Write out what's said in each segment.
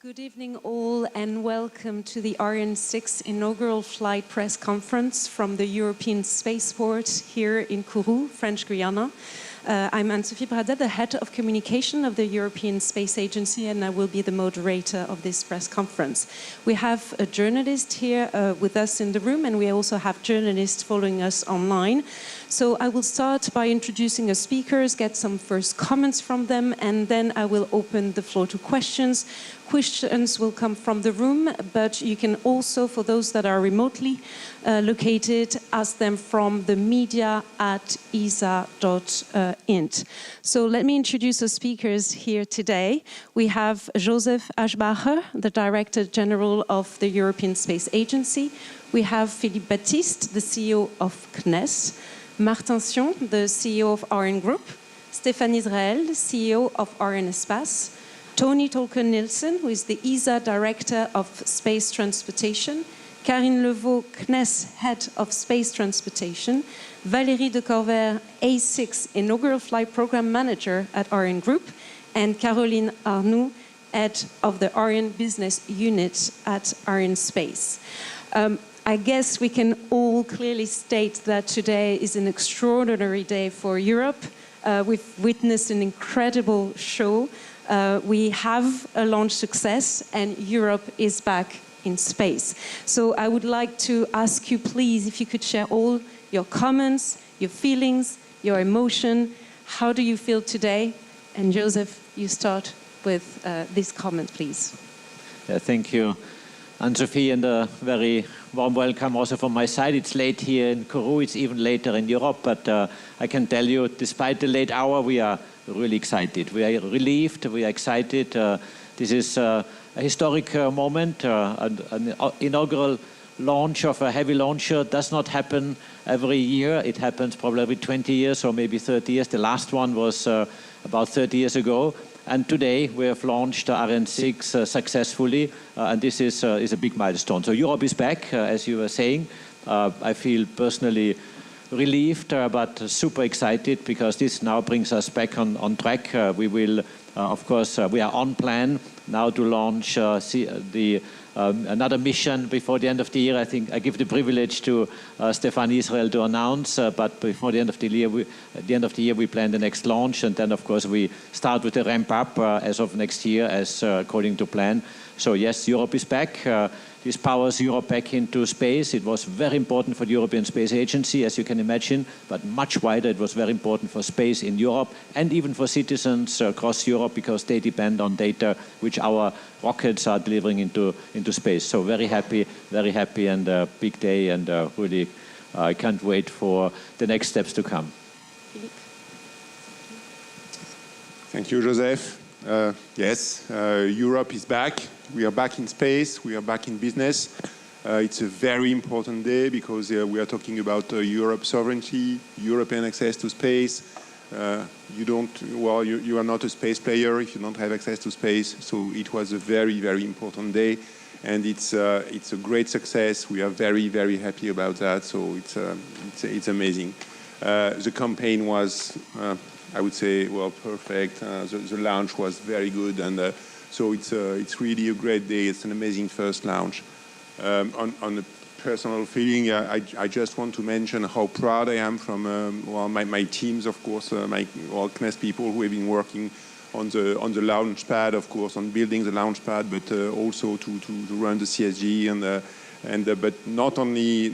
Good evening all and welcome to the Ariane 6 inaugural flight press conference from the European Spaceport here in Kourou, French Guiana. I'm Anne-Sophie Bradet, the head of communication of the European Space Agency, and I will be the moderator of this press conference. We have a journalist here with us in the room, and we also have journalists following us online. So I will start by introducing our speakers, get some first comments from them, and then I will open the floor to questions. Questions will come from the room, but you can also, for those that are remotely located, ask them from the media@esa.int. So let me introduce the speakers here today. We have Joseph Aschbacher, the Director General of the European Space Agency. We have Philippe Baptiste, the CEO of CNES. Martin Sion, the CEO of ArianeGroup. Stéphane Israël, CEO of Arianespace. Tony Tolkien-Nielsen, who is the ESA Director of Space Transportation. Karine Levaux, CNES Head of Space Transportation. Valérie de Corvère, A6 Inaugural Flight Program Manager at ArianeGroup. And Caroline Arnoux, Head of the Ariane Business Unit at Arianespace. I guess we can all clearly state that today is an extraordinary day for Europe. We've witnessed an incredible show. We have a launch success, and Europe is back in space. So I would like to ask you, please, if you could share all your comments, your feelings, your emotion. How do you feel today? And Joseph, you start with this comment, please. Yeah, thank you, Anne-Sophie, and a very warm welcome also from my side. It's late here in Kourou, it's even later in Europe, but I can tell you, despite the late hour, we are really excited. We are relieved, we are excited. This is a historic moment. An inaugural launch of a heavy launcher does not happen every year. It happens probably every 20 years or maybe 30 years. The last one was about 30 years ago. And today we have launched Ariane 6 successfully, and this is a big milestone. So Europe is back, as you were saying. I feel personally relieved, but super excited because this now brings us back on track. We will, of course, we are on plan now to launch another mission before the end of the year. I think I give the privilege to Stéphane Israël to announce, but before the end of the year, we plan the next launch, and then of course we start with the ramp up as of next year, as according to plan. So yes, Europe is back. This powers Europe back into space. It was very important for the European Space Agency, as you can imagine, but much wider. It was very important for space in Europe and even for citizens across Europe because they depend on data which our rockets are delivering into space. So very happy, and a big day, and really I can't wait for the next steps to come. Philippe. Thank you, Joseph. Yes, Europe is back. We are back in space. We are back in business. It's a very important day because we are talking about Europe's sovereignty, European access to space. You are not a space player if you don't have access to space. So it was a very, very important day, and it's a great success. We are very, very happy about that. So it's amazing. The campaign was, I would say, well, perfect. The launch was very good, and so it's really a great day. It's an amazing first launch. On a personal feeling, I just want to mention how proud I am from my teams, of course, my CNES people who have been working on the launch pad, of course, on building the launch pad, but also to run the CSG but not only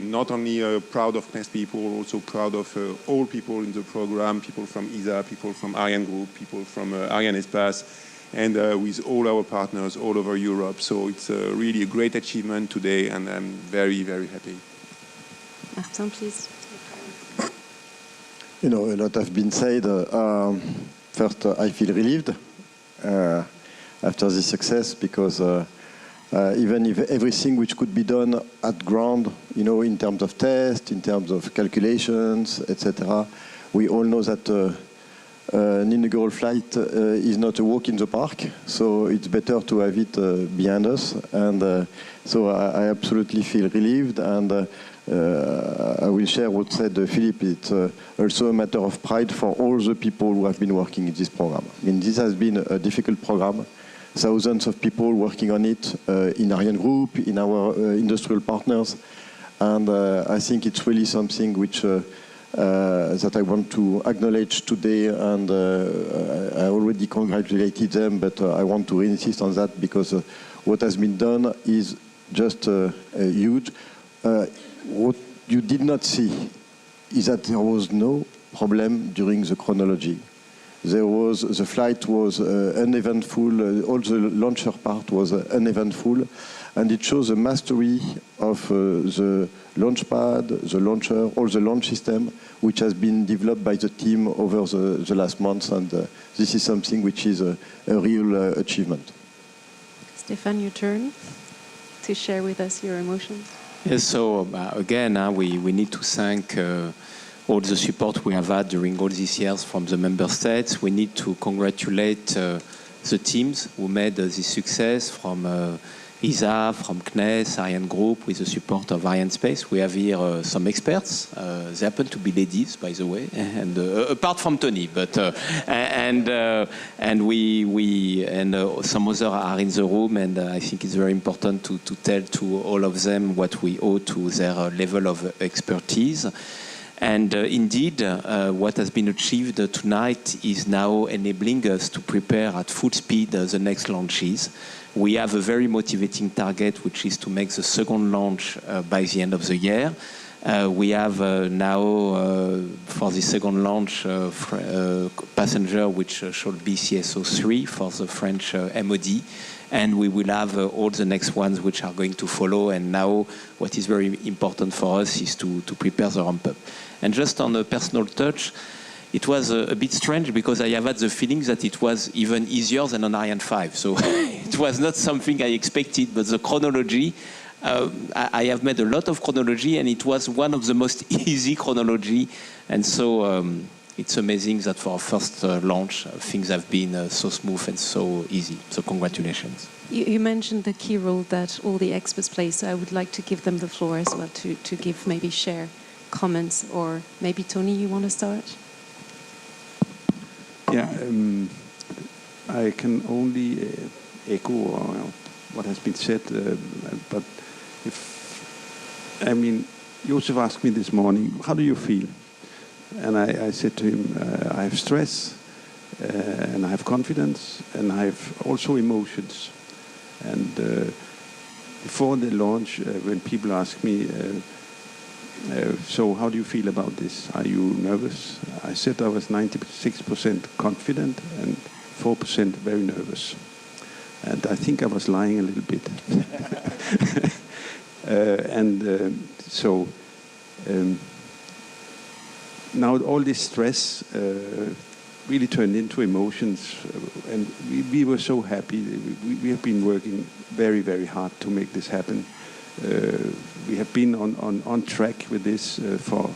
proud of CNES people, also proud of all people in the program, people from ESA, people from ArianeGroup, people from Arianespace, and with all our partners all over Europe. So it's really a great achievement today, and I'm very, very happy. Martin, please. You know, a lot has been said. First, I feel relieved after this success because even if everything which could be done at ground, you know, in terms of tests, in terms of calculations, etc., we all know that an inaugural flight is not a walk in the park, so it's better to have it behind us. And so I absolutely feel relieved, and I will share what said Philippe. It's also a matter of pride for all the people who have been working in this program. I mean, this has been a difficult program thousands of people working on it in ArianeGroup, in our industrial partners. And I think it's really something which that I want to acknowledge today, and I already congratulated them, but I want to insist on that because what has been done is just huge. What you did not see is that there was no problem during the chronology. The flight was uneventful, all the launcher part was uneventful, and it shows the mastery of the launch pad, the launcher, all the launch system, which has been developed by the team over the last months, and this is something which is a real achievement. Stéphane, your turn to share with us your emotions. Yes, so again, we need to thank all the support we have had during all these years from the member states. We need to congratulate the teams who made this success, from ESA, from CNES, ArianeGroup, with the support of Arianespace. We have here some experts. They happen to be ladies, by the way, and apart from Tony, but and some others are in the room, and I think it's very important to tell to all of them what we owe to their level of expertise. And indeed, what has been achieved tonight is now enabling us to prepare at full speed the next launches. We have a very motivating target, which is to make the second launch by the end of the year. We have now, for the second launch, passenger, which should be CSO3 for the French MOD. And we will have all the next ones which are going to follow. And now what is very important for us is to prepare the ramp-up. And just on a personal touch, it was a bit strange because I have had the feeling that it was even easier than on Ariane 5. So it was not something I expected, but the chronology, I have made a lot of chronology, and it was one of the most easy chronology. And so it's amazing that for our first launch, things have been so smooth and so easy. So congratulations. You mentioned the key role that all the experts play, so I would like to give them the floor as well to give, maybe share comments, or maybe Tony, you want to start? Yeah, I can only echo what has been said, but Joseph asked me this morning, how do you feel? And I said to him, I have stress, and I have confidence, and I have also emotions. And before the launch, when people ask me, so how do you feel about this? Are you nervous? I said I was 96% confident and 4% very nervous. And I think I was lying a little bit. Now all this stress really turned into emotions, and we were so happy. We have been working very, very hard to make this happen. We have been on track with this for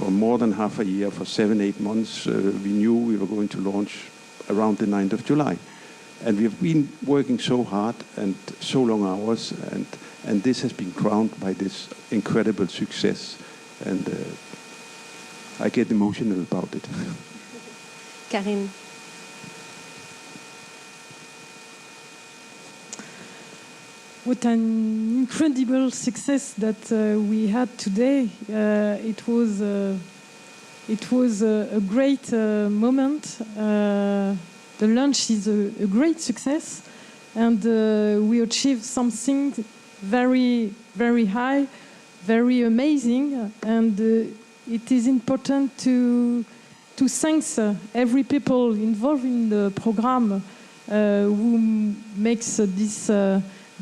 more than half a year, for 7-8 months. We knew we were going to launch around the 9th of July. And we have been working so hard and so long hours, and this has been crowned by this incredible success. And I get emotional about it. Karine. What an incredible success that we had today. It was a great moment. The launch is a great success, and we achieved something very, very high, very amazing, and it is important to thank every people involved in the program who makes this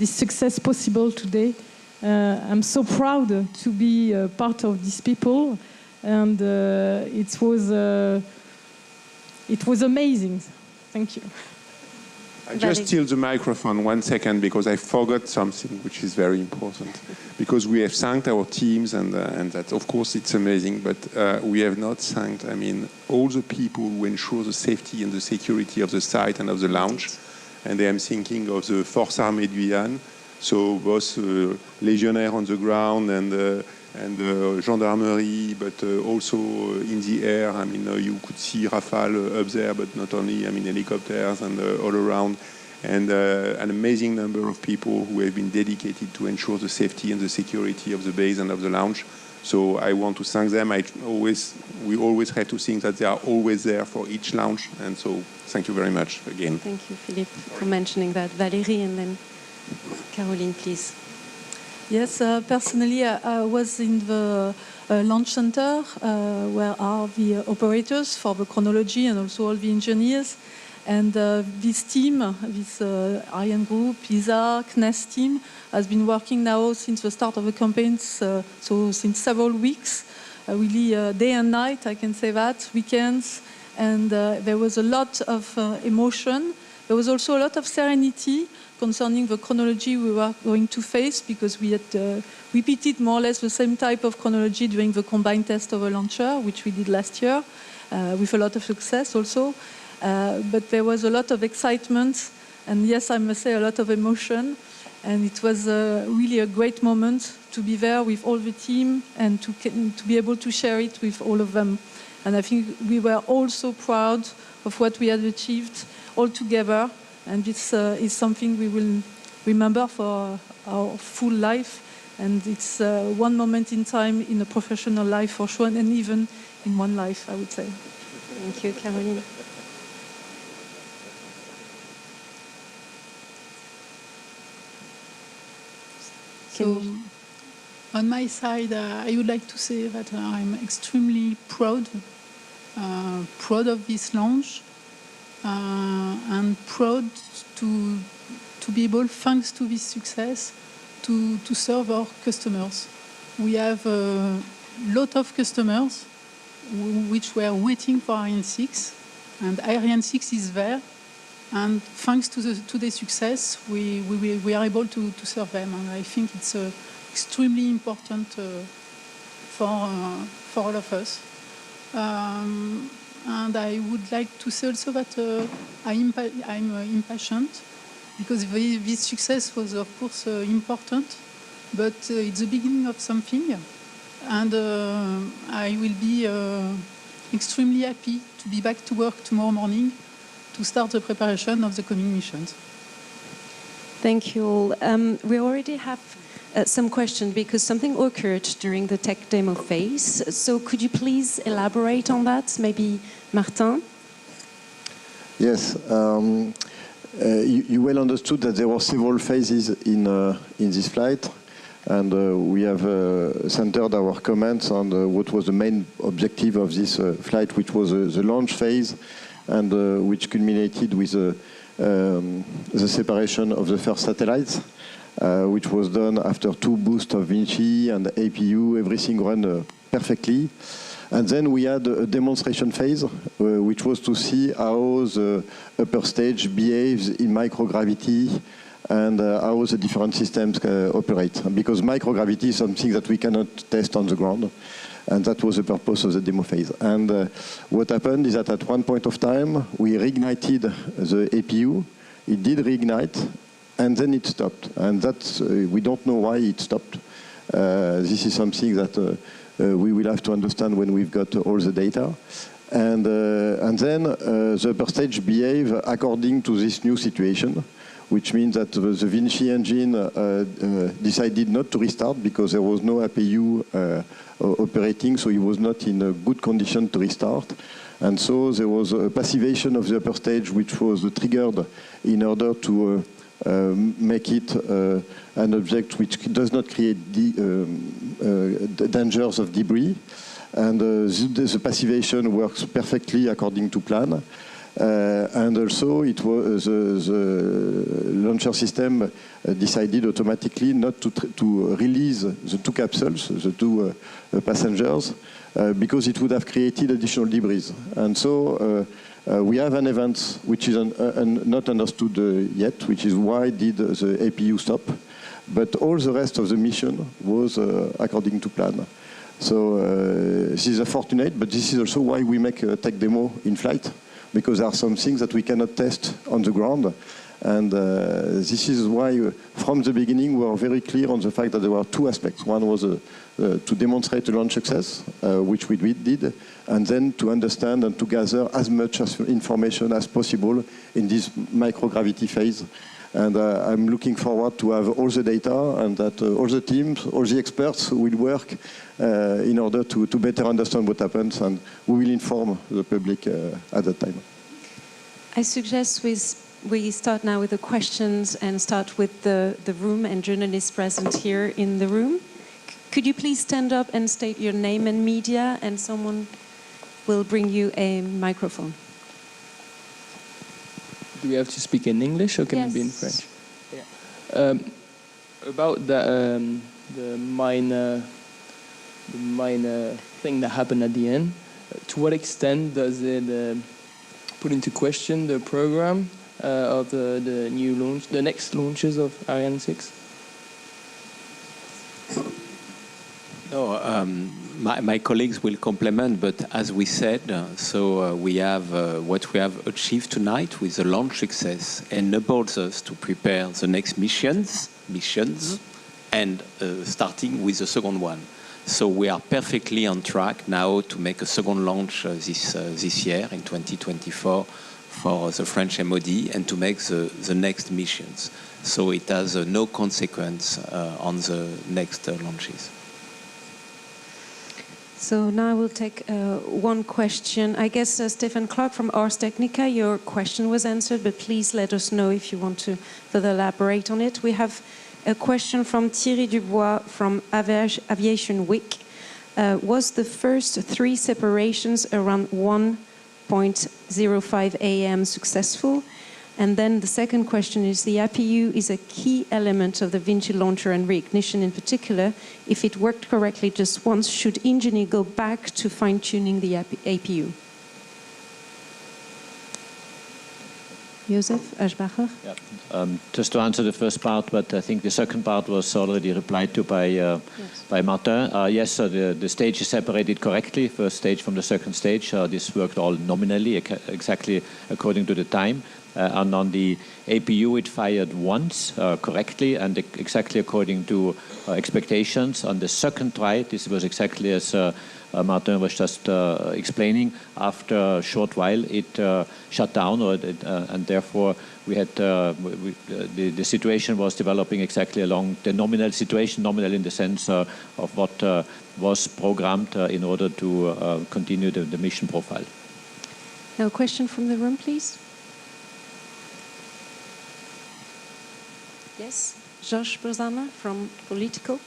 success possible today. I'm so proud to be part of these people, and it was amazing. Thank you. I just steal the microphone 1 second because I forgot something which is very important. Because we have thanked our teams, and that of course it's amazing, but we have not thanked, all the people who ensure the safety and the security of the site and of the launch. And I am thinking of the Force Armée de Guyane, so both legionnaires on the ground and gendarmerie, but also in the air. You could see Rafale up there, but not only, helicopters and all around. and an amazing number of people who have been dedicated to ensure the safety and the security of the base and of the launch. So I want to thank them. We always have to think that they are always there for each launch, and so thank you very much again. Thank you, Philippe, for mentioning that. Valérie, and then Caroline, please. Yes, personally, I was in the launch center where are the operators for the chronology and also all the engineers. And this team, this ArianeGroup, ESA, CNES team, has been working now since the start of the campaigns, so since several weeks, really day and night, I can say that, weekends. And there was a lot of emotion. There was also a lot of serenity concerning the chronology we were going to face, because we had repeated more or less the same type of chronology during the combined test of a launcher, which we did last year, with a lot of success also. But there was a lot of excitement, and yes, I must say a lot of emotion. And it was really a great moment to be there with all the team and to be able to share it with all of them. And I think we were all so proud of what we had achieved all together. And this is something we will remember for our full life. And it's one moment in time in a professional life for sure, and even in one life, I would say. Thank you, Caroline. So, on my side, I would like to say that I'm extremely proud of this launch, and proud to be able, thanks to this success, to serve our customers. We have a lot of customers which were waiting for Ariane 6, and Ariane 6 is there. And thanks to the success, we are able to serve them. And I think it's extremely important for all of us. And I would like to say also that I'm impatient, because this success was, of course, important, but it's the beginning of something. And I will be extremely happy to be back to work tomorrow morning to start the preparation of the coming missions. Thank you all. We already have some questions, because something occurred during the tech demo phase. So could you please elaborate on that? Maybe Martin? Yes. You well understood that there were several phases in this flight. And we have centered our comments on what was the main objective of this flight, which was the launch phase, and which culminated with the separation of the first satellites, which was done after 2 boosts of Vinci and APU, everything ran perfectly. And then we had a demonstration phase, which was to see how the upper stage behaves in microgravity and how the different systems operate. Because microgravity is something that we cannot test on the ground. And that was the purpose of the demo phase. And what happened is that at one point of time, we reignited the APU. It did reignite, and then it stopped. And that's, we don't know why it stopped. This is something that we will have to understand when we've got all the data. And then the upper stage behave according to this new situation, which means that the Vinci engine decided not to restart because there was no APU operating, so it was not in a good condition to restart. And so there was a passivation of the upper stage, which was triggered in order to make it an object which does not create dangers of debris. And the passivation works perfectly according to plan. And also, it was the launcher system decided automatically not to release the 2 capsules, the 2 passengers, because it would have created additional debris. And so we have an event which is not understood yet, which is why did the APU stop. But all the rest of the mission was according to plan. So this is unfortunate, but this is also why we make a tech demo in flight, because there are some things that we cannot test on the ground. And this is why, from the beginning, we were very clear on the fact that there were two aspects. One was to demonstrate the launch success, which we did, and then to understand and to gather as much information as possible in this microgravity phase. And I'm looking forward to have all the data and that all the teams, all the experts will work in order to better understand what happens, and we will inform the public at that time. I suggest we start now with the questions and start with the room and journalists present here in the room. Could you please stand up and state your name and media, and someone will bring you a microphone. Do we have to speak in English or can it be in French? Yeah. About the minor thing that happened at the end, to what extent does it put into question the program of the new launch, the next launches of Ariane 6? No, my colleagues will complement, but as we said, we have what we have achieved tonight with the launch success enables us to prepare the next missions, and starting with the second one. So we are perfectly on track now to make a second launch this year in 2024 for the French MOD and to make the next missions. So it has no consequence on the next launches. So now we'll take one question. I guess Stephen Clark from Ars Technica, your question was answered, but please let us know if you want to further elaborate on it. We have a question from Thierry Dubois from Aviation Week. Was the first 3 separations around 1:05 a.m. successful? And then the second question is, the APU is a key element of the Vinci launcher and reignition in particular. If it worked correctly just once, should engineer go back to fine-tuning the APU? Joseph Aschbacher? Yeah. Just to answer the first part, but I think the second part was already replied to by Martin. Yes, the stage is separated correctly, first stage from the second stage. This worked all nominally, exactly according to the time. And on the APU, it fired once correctly and exactly according to expectations. On the second try, this was exactly as Martin was just explaining. After a short while, it shut down, and therefore we had the situation was developing exactly along the nominal situation, nominal in the sense of what was programmed in order to continue the mission profile. Now, a question from the room, please. Yes, Josh Brozana from Politico.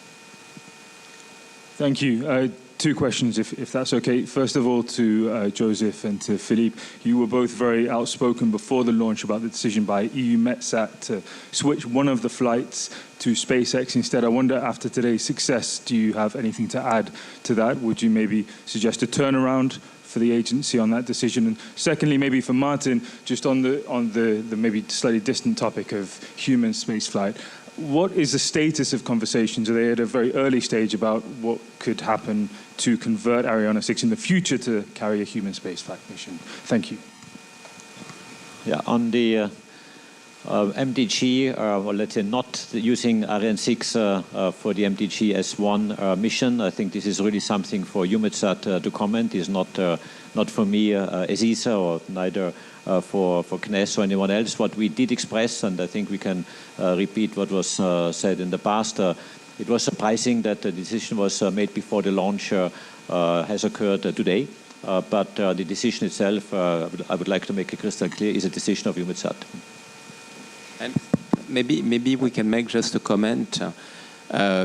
Thank you. 2 questions, if that's okay. First of all, to Joseph and to Philippe, you were both very outspoken before the launch about the decision by EUMETSAT to switch one of the flights to SpaceX instead. I wonder, after today's success, do you have anything to add to that? Would you maybe suggest a turnaround for the agency on that decision? And secondly, maybe for Martin, just on the maybe slightly distant topic of human spaceflight, what is the status of conversations? Are they at a very early stage about what could happen to convert Ariane 6 in the future to carry a human spaceflight mission? Thank you. Yeah, on the MDG, or let's say not using Ariane 6 for the MDG S1 mission, I think this is really something for EUMETSAT to comment. It's not for me as ESA, or neither for CNES or anyone else. What we did express, and I think we can repeat what was said in the past, it was surprising that the decision was made before the launch has occurred today. But the decision itself, I would like to make it crystal clear, is a decision of EUMETSAT. And maybe we can make just a comment,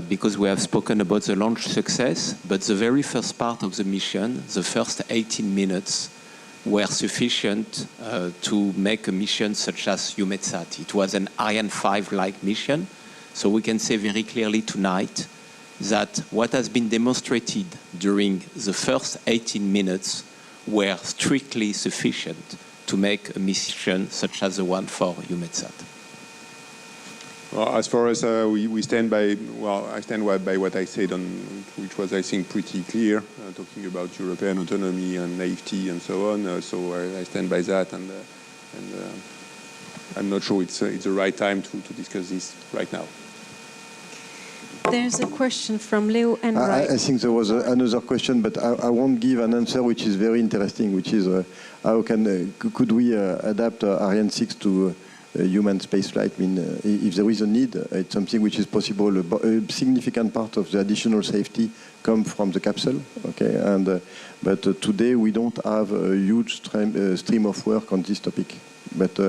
because we have spoken about the launch success, but the very first part of the mission, the first 18 minutes, were sufficient to make a mission such as EUMETSAT. It was an Ariane 5-like mission, so we can say very clearly tonight that what has been demonstrated during the first 18 minutes were strictly sufficient to make a mission such as the one for EUMETSAT. Well, as far as we stand by, I stand by what I said, which was, I think, pretty clear, talking about European autonomy and safety and so on. So I stand by that, and I'm not sure it's the right time to discuss this right now. There's a question from Leo Enright. I think there was another question, but I won't give an answer which is very interesting, which is how could we adapt Ariane 6 to human spaceflight? I mean, if there is a need, it's something which is possible. A significant part of the additional safety comes from the capsule, okay? But today we don't have a huge stream of work on this topic. But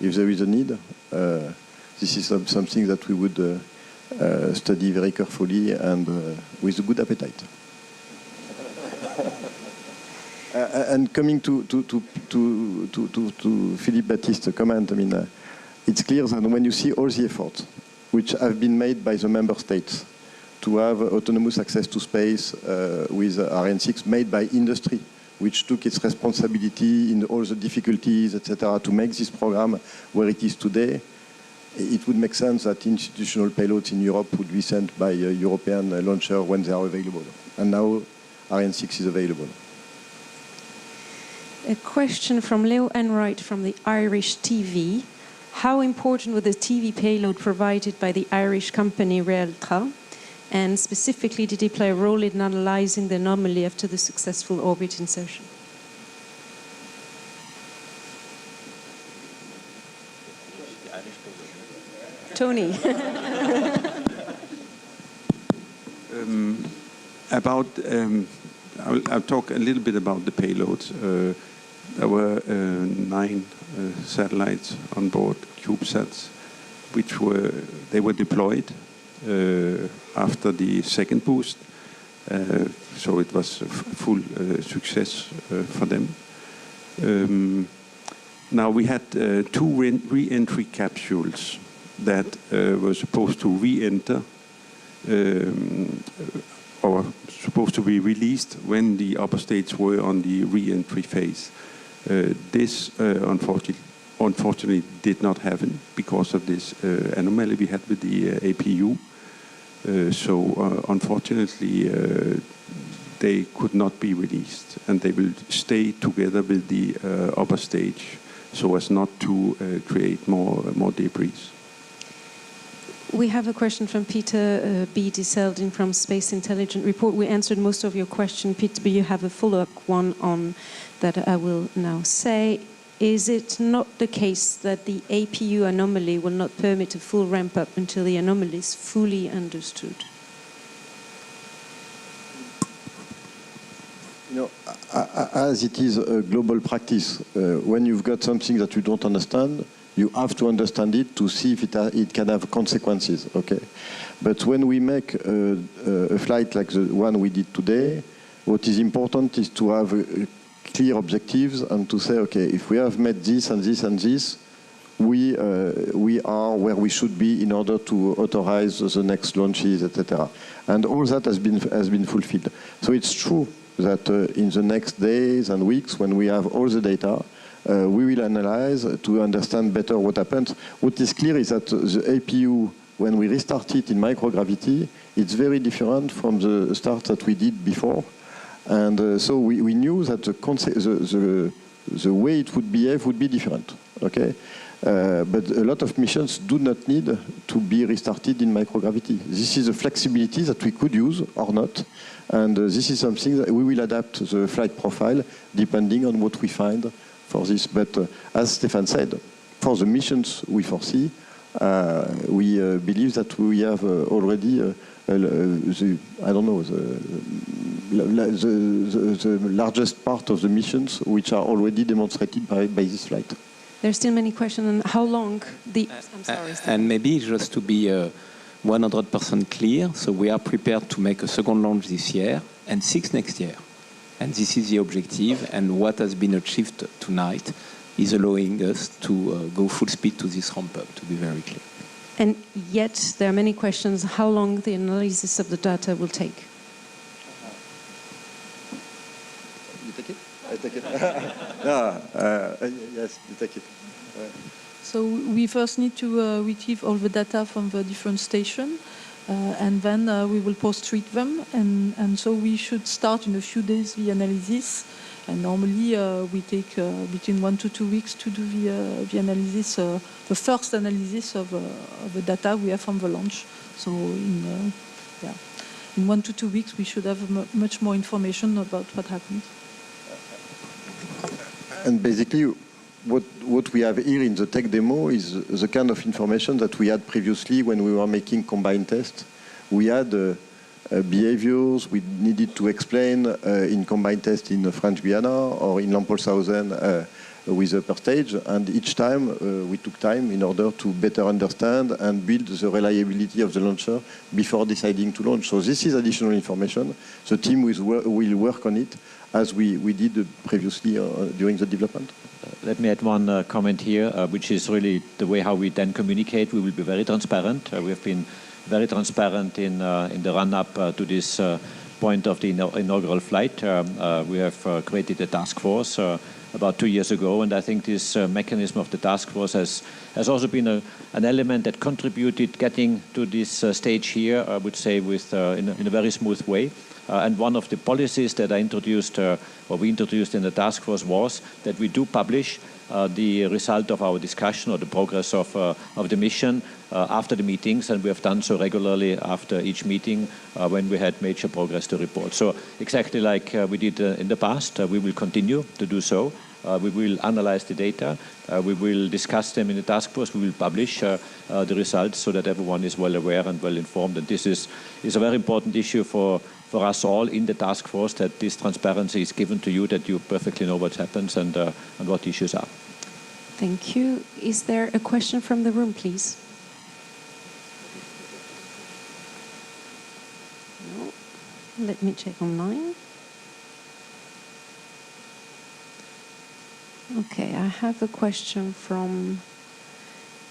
if there is a need, this is something that we would study very carefully and with a good appetite. And coming to Philippe Baptiste's comment, I mean, it's clear that when you see all the efforts which have been made by the member states to have autonomous access to space with Ariane 6, made by industry, which took its responsibility in all the difficulties, etc., to make this program where it is today, it would make sense that institutional payloads in Europe would be sent by a European launcher when they are available. And now Ariane 6 is available. A question from Leo Enright from the Irish TV. How important was the TV payload provided by the Irish company Realtra? And specifically, did it play a role in analyzing the anomaly after the successful orbit insertion? Tony. I'll talk a little bit about the payloads. There were 9 satellites on board, CubeSats, which were deployed after the second boost. So it was a full success for them. Now we had 2 re-entry capsules that were supposed to re-enter or supposed to be released when the upper states were on the re-entry phase. This unfortunately did not happen because of this anomaly we had with the APU. So unfortunately they could not be released, and they will stay together with the upper stage so as not to create more debris. We have a question from Peter B. Deseldin from Space Intelligence Report. We answered most of your question, Peter, but you have a follow-up one on that I will now say. Is it not the case that the APU anomaly will not permit a full ramp-up until the anomaly is fully understood? You know, as it is a global practice, when you've got something that you don't understand, you have to understand it to see if it can have consequences, okay? But when we make a flight like the one we did today, what is important is to have clear objectives and to say, okay, if we have met this and this and this, we are where we should be in order to authorize the next launches, etc. And all that has been fulfilled. So it's true that in the next days and weeks, when we have all the data, we will analyze to understand better what happens. What is clear is that the APU, when we restart it in microgravity, it's very different from the start that we did before. And so we knew that the way it would behave would be different, okay? But a lot of missions do not need to be restarted in microgravity. This is a flexibility that we could use or not. And this is something that we will adapt the flight profile depending on what we find for this. But as Stefan said, for the missions we foresee, we believe that we have already, the largest part of the missions which are already demonstrated by this flight. There's still many questions on how long the... I'm sorry. And maybe just to be 100% clear, so we are prepared to make a second launch this year and 6 next year. And this is the objective, and what has been achieved tonight is allowing us to go full speed to this ramp-up, to be very clear. And yet, there are many questions how long the analysis of the data will take. You take it? I take it. Yes, you take it. So we first need to retrieve all the data from the different stations. And then we will post-treat them, and so we should start in a few days the analysis, And normally we take between 1 to 2 weeks to do the analysis, the first analysis of the data we have from the launch. So in 1 to 2 weeks we should have much more information about what happened. And basically, what we have here in the tech demo is the kind of information that we had previously when we were making combined tests. We had behaviors we needed to explain in combined tests in French Guiana or in Lampolshausen with the upper stage, and each time we took time in order to better understand and build the reliability of the launcher before deciding to launch. So this is additional information. The team will work on it as we did previously during the development. Let me add one comment here, which is really the way how we then communicate. We will be very transparent. We have been very transparent in the run-up to this point of the inaugural flight. We have created a task force about 2 years ago, and I think this mechanism of the task force has also been an element that contributed getting to this stage here, I would say, in a very smooth way. And one of the policies that I introduced, or we introduced in the task force, was that we do publish the result of our discussion or the progress of the mission after the meetings, and we have done so regularly after each meeting when we had major progress to report. So exactly like we did in the past, we will continue to do so. We will analyze the data, we will discuss them in the task force, we will publish the results so that everyone is well aware and well informed. And this is a very important issue for us all in the task force, that this transparency is given to you, that you perfectly know what happens and what issues are. Thank you. Is there a question from the room, please? No. Let me check online. Okay, I have a question from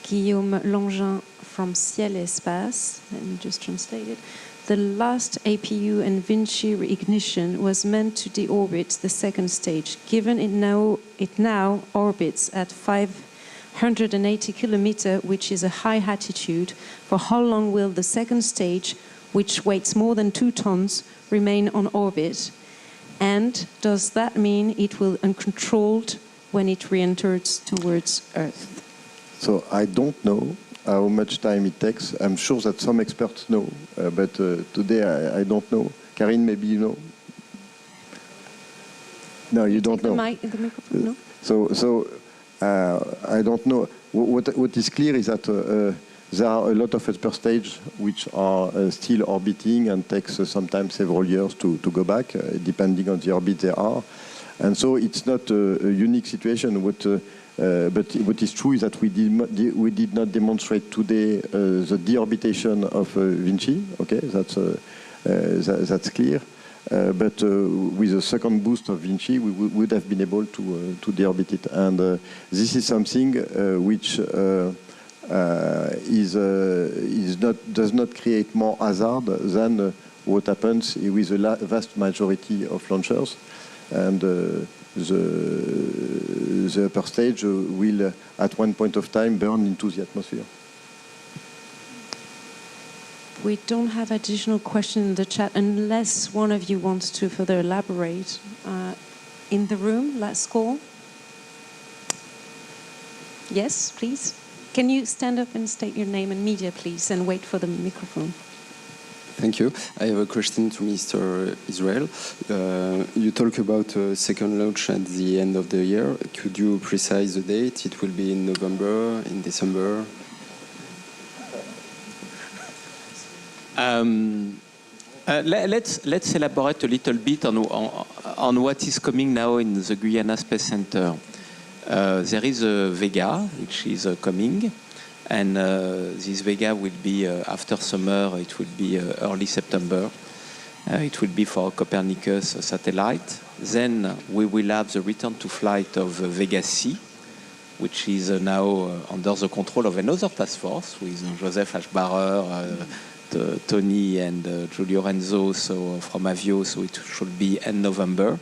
Guillaume Langin from CNES and Arianespace. Let me just translate it. The last APU and Vinci reignition was meant to deorbit the second stage. Given it now orbits at 580 kilometers, which is a high altitude, for how long will the second stage, which weighs more than 2 tons, remain on orbit? And does that mean it will uncontrolled when it re-enters towards Earth? So I don't know how much time it takes. I'm sure that some experts know, but today I don't know. Karine, maybe you know? No, you don't know. The microphone, no? So I don't know. What is clear is that there are a lot of upper stage which are still orbiting and takes sometimes several years to go back, depending on the orbit they are. And so it's not a unique situation. But what is true is that we did not demonstrate today the deorbitation of Vinci. Okay, that's clear. But with a second boost of Vinci, we would have been able to deorbit it. And this is something which does not create more hazard than what happens with the vast majority of launchers. And the upper stage will, at one point of time, burn into the atmosphere. We don't have additional questions in the chat unless one of you wants to further elaborate. In the room, last call. Yes, please. Can you stand up and state your name and media, please, and wait for the microphone? Thank you. I have a question to Mr. Israel. You talk about second launch at the end of the year. Could you precise the date? It will be in November, in December? Let's elaborate a little bit on what is coming now in the Guyana Space Center. There is a Vega, which is coming. And this Vega will be after summer, it will be early September. It will be for Copernicus satellite. Then we will have the return to flight of Vega C, which is now under the control of another task force with Joseph Aschbacher, Tony and Giulio Renzo from Avio, so it should be end November.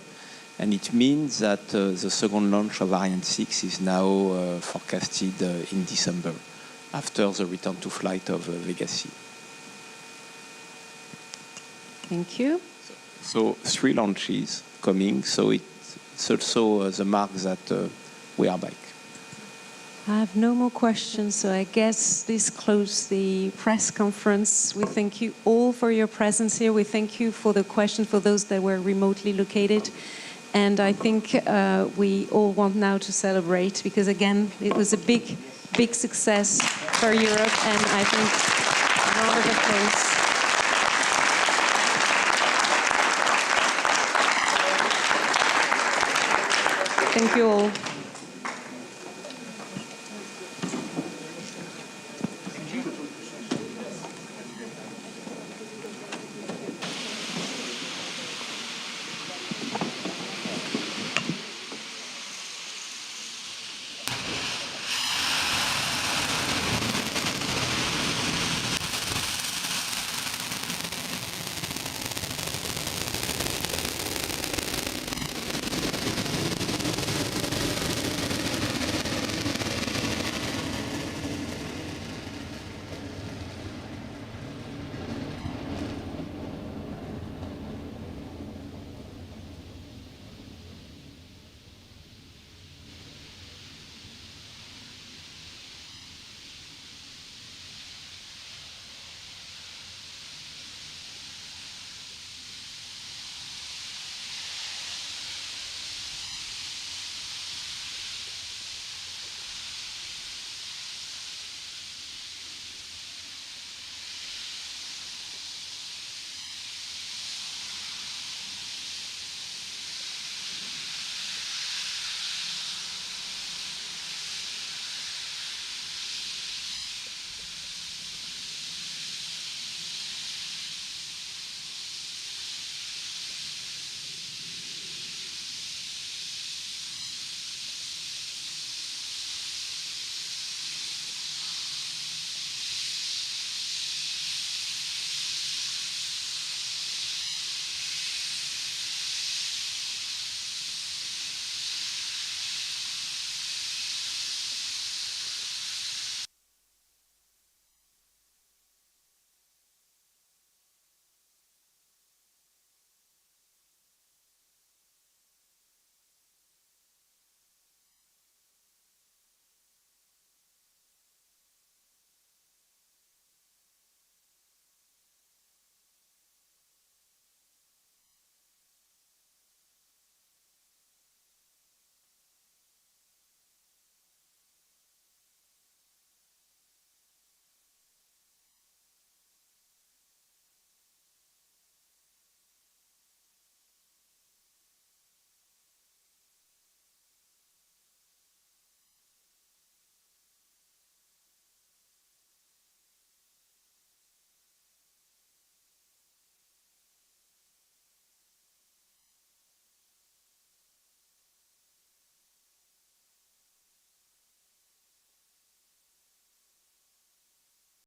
And it means that the second launch of Ariane 6 is now forecasted in December, after the return to flight of Vega C. Thank you. So 3 launches coming. So it's also the mark that we are back. I have no more questions, so I guess this closes the press conference. We thank you all for your presence here. We thank you for the questions for those that were remotely located. And I think we all want now to celebrate, because again, it was a big, big success for Europe, and I think a round of applause. Thank you all.